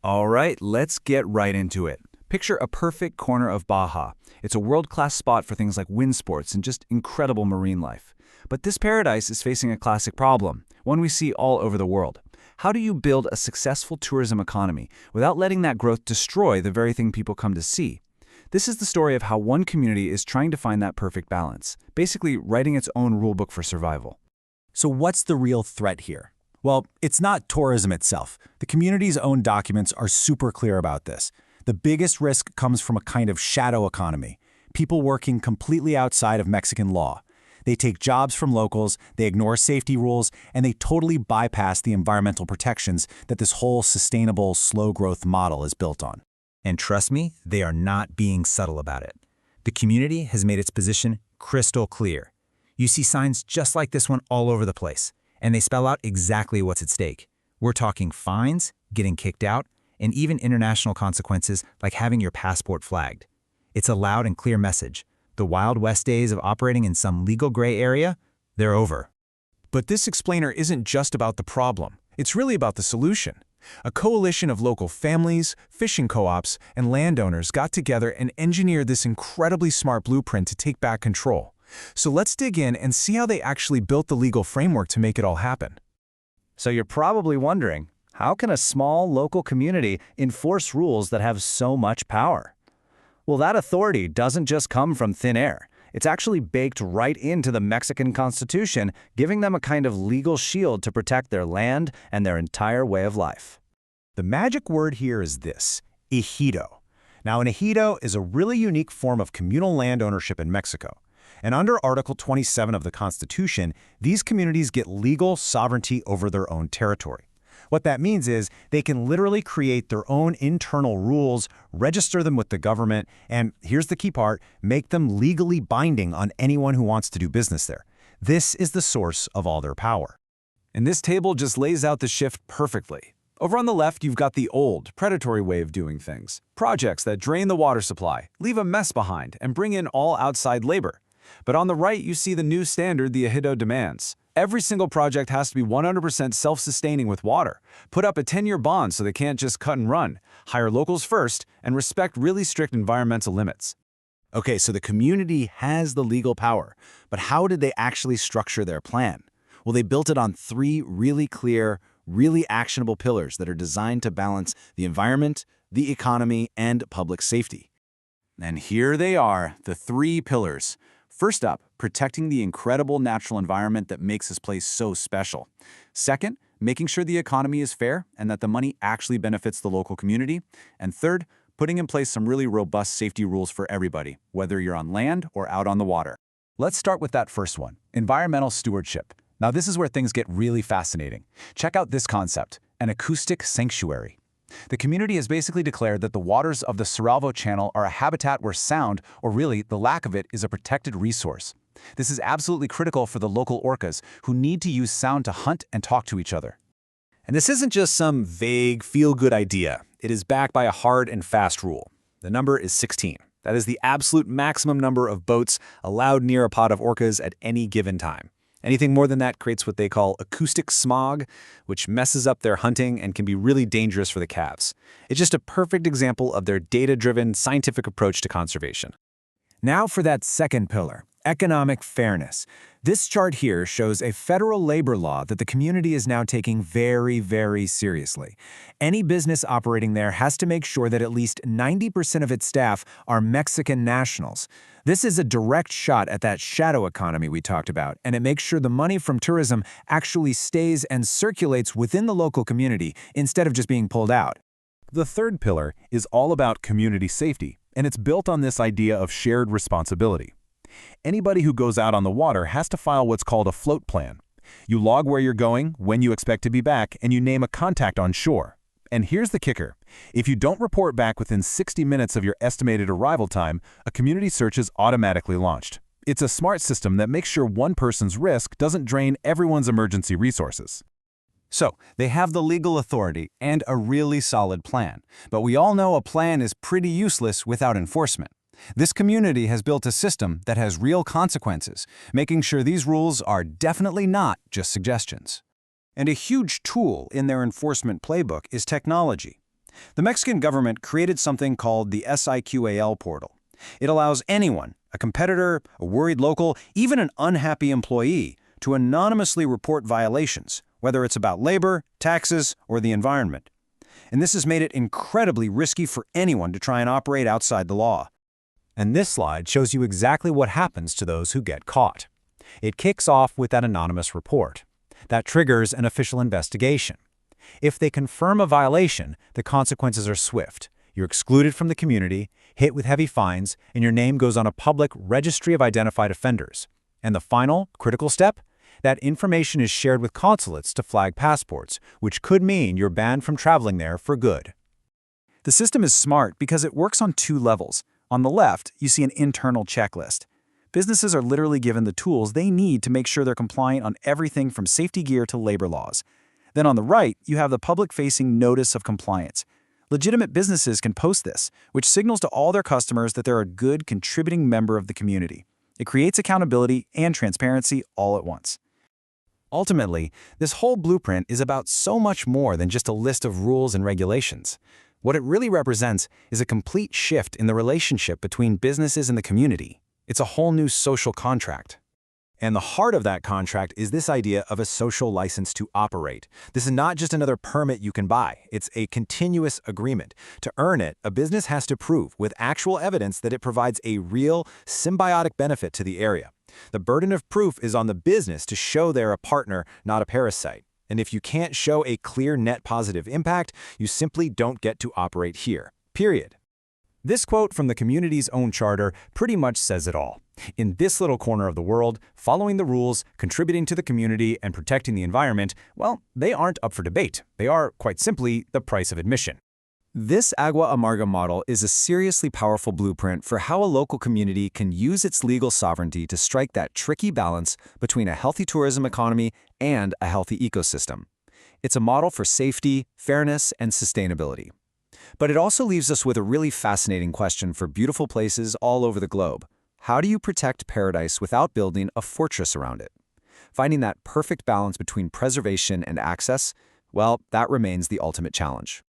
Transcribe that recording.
All right, let's get right into it. Picture a perfect corner of Baja. It's a world-class spot for things like wind sports and just incredible marine life. But this paradise is facing a classic problem, one we see all over the world. How do you build a successful tourism economy without letting that growth destroy the very thing people come to see? This is the story of how one community is trying to find that perfect balance, basically writing its own rulebook for survival. So what's the real threat here? Well, it's not tourism itself. The community's own documents are super clear about this. The biggest risk comes from a kind of shadow economy, people working completely outside of Mexican law. They take jobs from locals, they ignore safety rules, and they totally bypass the environmental protections that this whole sustainable, slow-growth model is built on. And trust me, they are not being subtle about it. The community has made its position crystal clear. You see signs just like this one all over the place, and they spell out exactly what's at stake. We're talking fines, getting kicked out, and even international consequences like having your passport flagged. It's a loud and clear message. The Wild West days of operating in some legal gray area, they're over. But this explainer isn't just about the problem. It's really about the solution. A coalition of local families, fishing co-ops, and landowners got together and engineered this incredibly smart blueprint to take back control. So let's dig in and see how they actually built the legal framework to make it all happen. So you're probably wondering, how can a small local community enforce rules that have so much power? Well, that authority doesn't just come from thin air. It's actually baked right into the Mexican Constitution, giving them a kind of legal shield to protect their land and their entire way of life. The magic word here is this: ejido. Now, an ejido is a really unique form of communal land ownership in Mexico. And under Article 27 of the Constitution, these communities get legal sovereignty over their own territory. What that means is they can literally create their own internal rules, register them with the government, and here's the key part, make them legally binding on anyone who wants to do business there. This is the source of all their power. And this table just lays out the shift perfectly. Over on the left, you've got the old, predatory way of doing things. Projects that drain the water supply, leave a mess behind, and bring in all outside labor. But on the right, you see the new standard the ejido demands. Every single project has to be 100% self-sustaining with water, put up a 10-year bond so they can't just cut and run, hire locals first, and respect really strict environmental limits. Okay, so the community has the legal power, but how did they actually structure their plan? Well, they built it on three really clear, really actionable pillars that are designed to balance the environment, the economy, and public safety. And here they are, the three pillars. First up, protecting the incredible natural environment that makes this place so special. Second, making sure the economy is fair and that the money actually benefits the local community. And third, putting in place some really robust safety rules for everybody, whether you're on land or out on the water. Let's start with that first one, environmental stewardship. Now, this is where things get really fascinating. Check out this concept, an acoustic sanctuary. The community has basically declared that the waters of the Suralvo Channel are a habitat where sound, or really the lack of it, is a protected resource. This is absolutely critical for the local orcas, who need to use sound to hunt and talk to each other. And this isn't just some vague, feel-good idea. It is backed by a hard and fast rule. The number is 16. That is the absolute maximum number of boats allowed near a pod of orcas at any given time. Anything more than that creates what they call acoustic smog, which messes up their hunting and can be really dangerous for the calves. It's just a perfect example of their data-driven, scientific approach to conservation. Now for that second pillar, economic fairness. This chart here shows a federal labor law that the community is now taking very, very seriously. Any business operating there has to make sure that at least 90% of its staff are Mexican nationals. This is a direct shot at that shadow economy we talked about, and it makes sure the money from tourism actually stays and circulates within the local community instead of just being pulled out. The third pillar is all about community safety, and it's built on this idea of shared responsibility. Anybody who goes out on the water has to file what's called a float plan. You log where you're going, when you expect to be back, and you name a contact on shore. And here's the kicker. If you don't report back within 60 minutes of your estimated arrival time, a community search is automatically launched. It's a smart system that makes sure one person's risk doesn't drain everyone's emergency resources. So, they have the legal authority and a really solid plan. But we all know a plan is pretty useless without enforcement. This community has built a system that has real consequences, making sure these rules are definitely not just suggestions. And a huge tool in their enforcement playbook is technology. The Mexican government created something called the SIQAL portal. It allows anyone, a competitor, a worried local, even an unhappy employee, to anonymously report violations, whether it's about labor, taxes, or the environment. And this has made it incredibly risky for anyone to try and operate outside the law. And this slide shows you exactly what happens to those who get caught. It kicks off with that anonymous report. That triggers an official investigation. If they confirm a violation, the consequences are swift. You're excluded from the community, hit with heavy fines, and your name goes on a public registry of identified offenders. And the final, critical step? That information is shared with consulates to flag passports, which could mean you're banned from traveling there for good. The system is smart because it works on two levels. On the left, you see an internal checklist. Businesses are literally given the tools they need to make sure they're compliant on everything from safety gear to labor laws. Then on the right, you have the public-facing notice of compliance. Legitimate businesses can post this, which signals to all their customers that they're a good, contributing member of the community. It creates accountability and transparency all at once. Ultimately, this whole blueprint is about so much more than just a list of rules and regulations. What it really represents is a complete shift in the relationship between businesses and the community. It's a whole new social contract. And the heart of that contract is this idea of a social license to operate. This is not just another permit you can buy. It's a continuous agreement. To earn it, a business has to prove with actual evidence that it provides a real, symbiotic benefit to the area. The burden of proof is on the business to show they're a partner, not a parasite. And if you can't show a clear net positive impact, you simply don't get to operate here. Period. This quote from the community's own charter pretty much says it all. In this little corner of the world, following the rules, contributing to the community, and protecting the environment, well, they aren't up for debate. They are, quite simply, the price of admission. This Agua Amarga model is a seriously powerful blueprint for how a local community can use its legal sovereignty to strike that tricky balance between a healthy tourism economy and a healthy ecosystem. It's a model for safety, fairness, and sustainability. But it also leaves us with a really fascinating question for beautiful places all over the globe. How do you protect paradise without building a fortress around it? Finding that perfect balance between preservation and access, well, that remains the ultimate challenge.